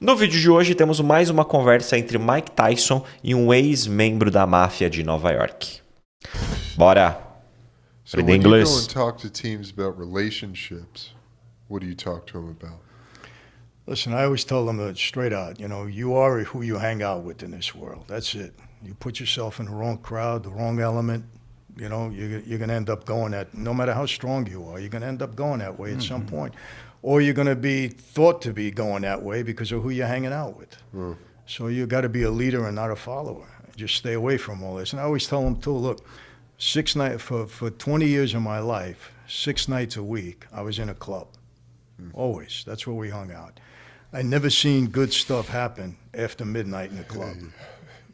No vídeo de hoje temos mais uma conversa entre Mike Tyson e um ex-membro da máfia de Nova York. Bora! So Aprender when you go inglês. and talk to teams about relationships, what do you talk to them about? Listen, I always tell them that straight out, you are who you hang out with in this world. That's it. You put yourself in the wrong crowd, the wrong element, you're going to end up going that, no matter how strong you are, you're going to end up going that way at some point. Or you're going to be thought to be going that way because of who you're hanging out with. So you got to be a leader and not a follower. Just stay away from all this. And I always tell them, too, look, 6 nights, for 20 years of my life, 6 nights a week, I was in a club. Always. That's where we hung out. I never seen good stuff happen after midnight in the club.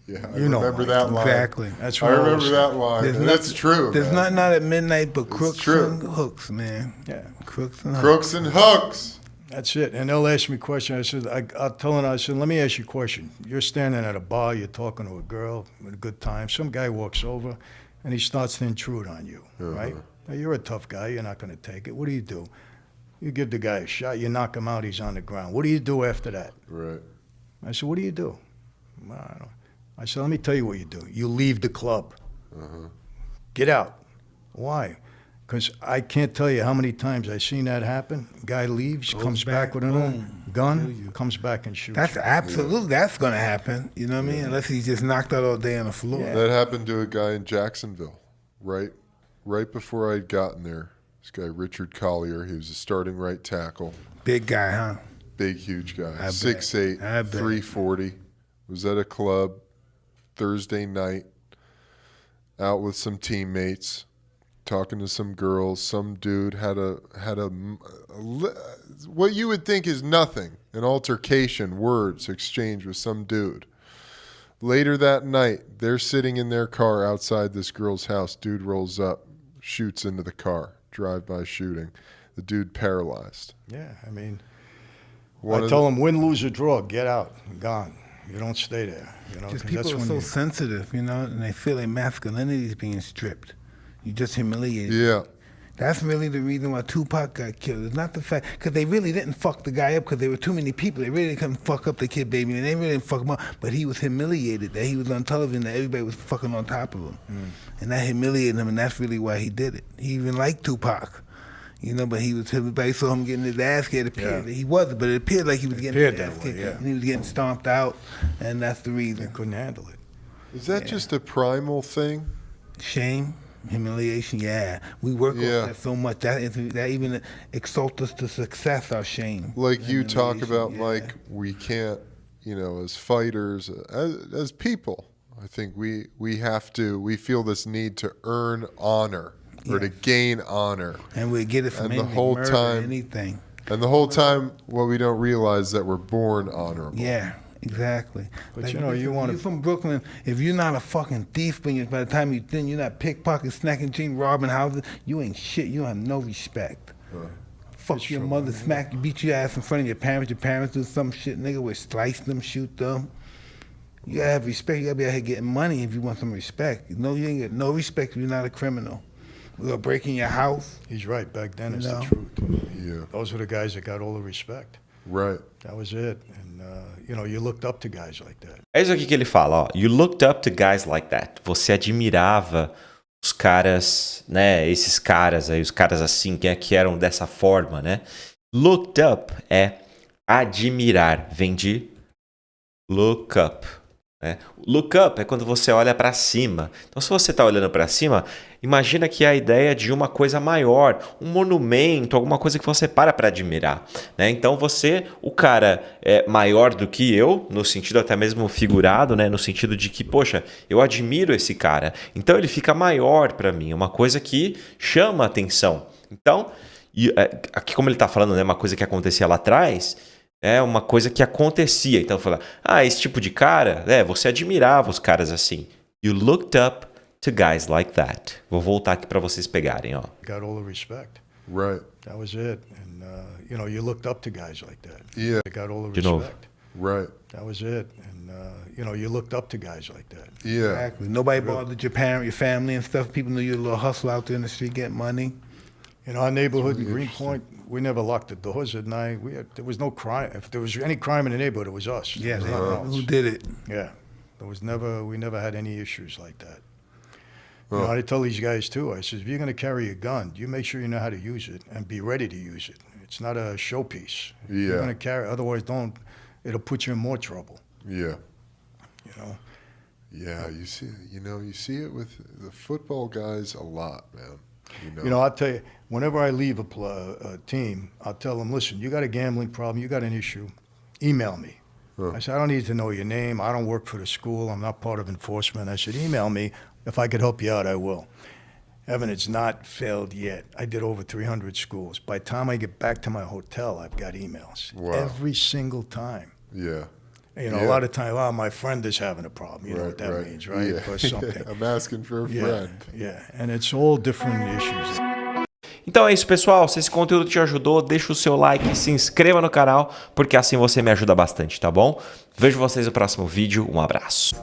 Yeah, I remember that line. Exactly. That's I what remember that line. And that's true. There's man. not at midnight but crooks true. and hooks, man. Yeah. Crooks and hooks. Crooks and hooks. That's it. And they'll ask me questions. I'll tell them, I said, let me ask you a question. You're standing at a bar, you're talking to a girl, with a good time. Some guy walks over, and he starts to intrude on you, right? Now, you're a tough guy. You're not going to take it. What do? You give the guy a shot. You knock him out. He's on the ground. What do you do after that? Right. I said, what do you do? Well, I don't know. I said, let me tell you what you do. You leave the club. Get out. Why? Because I can't tell you how many times I've seen that happen. Guy leaves, comes back with another gun, comes back and shoots. That's absolutely, that's going to happen. You know what I mean? Unless he's just knocked out all day on the floor. Yeah. That happened to a guy in Jacksonville, right before I'd gotten there. This guy, Richard Collier, he was a starting right tackle. Big guy, huh? Big, huge guy. bet. 6'8", I bet. 340. Was at a club Thursday night, out with some teammates, talking to some girls. Some dude had a what you would think is nothing, an altercation, words exchanged with some dude. Later that night, they're sitting in their car outside this girl's house. Dude rolls up, shoots into the car, drive-by shooting. The dude paralyzed. Yeah, I mean, One I of tell them, win, lose, or draw, get out, gone. You don't stay there. Just 'cause people that's are when so sensitive, and they feel their masculinity is being stripped. You just humiliated. Yeah. That's really the reason why Tupac got killed. It's not the fact, because they really didn't fuck the guy up because there were too many people. They really couldn't fuck up the kid, baby, and they really didn't fuck him up. But he was humiliated that he was on television, that everybody was fucking on top of him. And that humiliated him, and that's really why he did it. He even liked Tupac. But everybody saw him getting his ass kicked. He wasn't, but it appeared like he was getting his ass kicked. And he was getting stomped out, and that's the reason. They couldn't handle it. Is that just a primal thing? Shame, humiliation, we work on that so much. That even exalts us to success, our shame. Like you talk Humiliation, about, like we can't, as fighters, as people, I think we feel this need to earn honor or to gain honor. And we get it from And the whole time, anything. And the whole time, what we don't realize that we're born honorable. Yeah, exactly. But you want You're from Brooklyn. If you're not a fucking thief, by the time you're not pickpocket, snacking, cheating, robbing houses, you ain't shit. You have no respect. Fuck your mother, smack you, beat your ass in front of your parents. Your parents do some shit, nigga, would slice them, shoot them. You gotta have respect. You gotta be out here getting money if you want some respect. You ain't get no respect if you're not a criminal. We're breaking your house. He's right. Back then, it's the truth. Yeah. Those were the guys that got all the respect. Right. That was it. And, you looked up to guys like that. É isso aqui que ele fala, ó. You looked up to guys like that. Você admirava os caras, né? Esses caras aí, os caras assim, que eram dessa forma, né? Looked up é admirar. Vem de look up. Né? Look up é quando você olha para cima. Então, se você está olhando para cima, imagina que é a ideia de uma coisa maior, um monumento, alguma coisa que você para admirar. Né? Então, o cara é maior do que eu, no sentido até mesmo figurado, né? No sentido de que, poxa, eu admiro esse cara. Então, ele fica maior para mim, uma coisa que chama a atenção. Então, aqui como ele está falando, né? Uma coisa que acontecia lá atrás, é uma coisa que acontecia. Então, fala, esse tipo de cara, você admirava os caras assim. You looked up to guys like that. Vou voltar aqui para vocês pegarem, ó. Got all the respect. Right. That was it. And, you looked up to guys like that. Yeah. They got all the De novo. respect. Right. That was it. And, you looked up to guys like that. Yeah. Exactly. Nobody bothered your parent, your family and stuff. People knew you were a little hustle out there in the street, get money. In our neighborhood in Greenpoint, we never locked the doors at night. There was no crime. If there was any crime in the neighborhood, it was us. Yeah, There was nothing else. who did it? Yeah, we never had any issues like that. You know, I tell these guys too, I says, if you're going to carry a gun, you make sure you know how to use it and be ready to use it. It's not a showpiece. Yeah. You're going to carry, otherwise it'll put you in more trouble. Yeah. You know? Yeah, you see it with the football guys a lot, man. You know, I'll tell you, whenever I leave a team, I'll tell them, listen, you got a gambling problem, you got an issue, email me. I said, I don't need to know your name. I don't work for the school. I'm not part of enforcement. I said, email me. If I could help you out, I will. Evan, it's not failed yet. I did over 300 schools. By the time I get back to my hotel, I've got emails. Wow. Every single time. Yeah. You know, a lot of time, well, my friend is having a problem. You know what that means, right? Yeah. Or something. I'm asking for a friend. Yeah, and it's all different issues. Então é isso, pessoal. Se esse conteúdo te ajudou, deixa o seu like, se inscreva no canal, porque assim você me ajuda bastante, tá bom? Vejo vocês no próximo vídeo. Um abraço.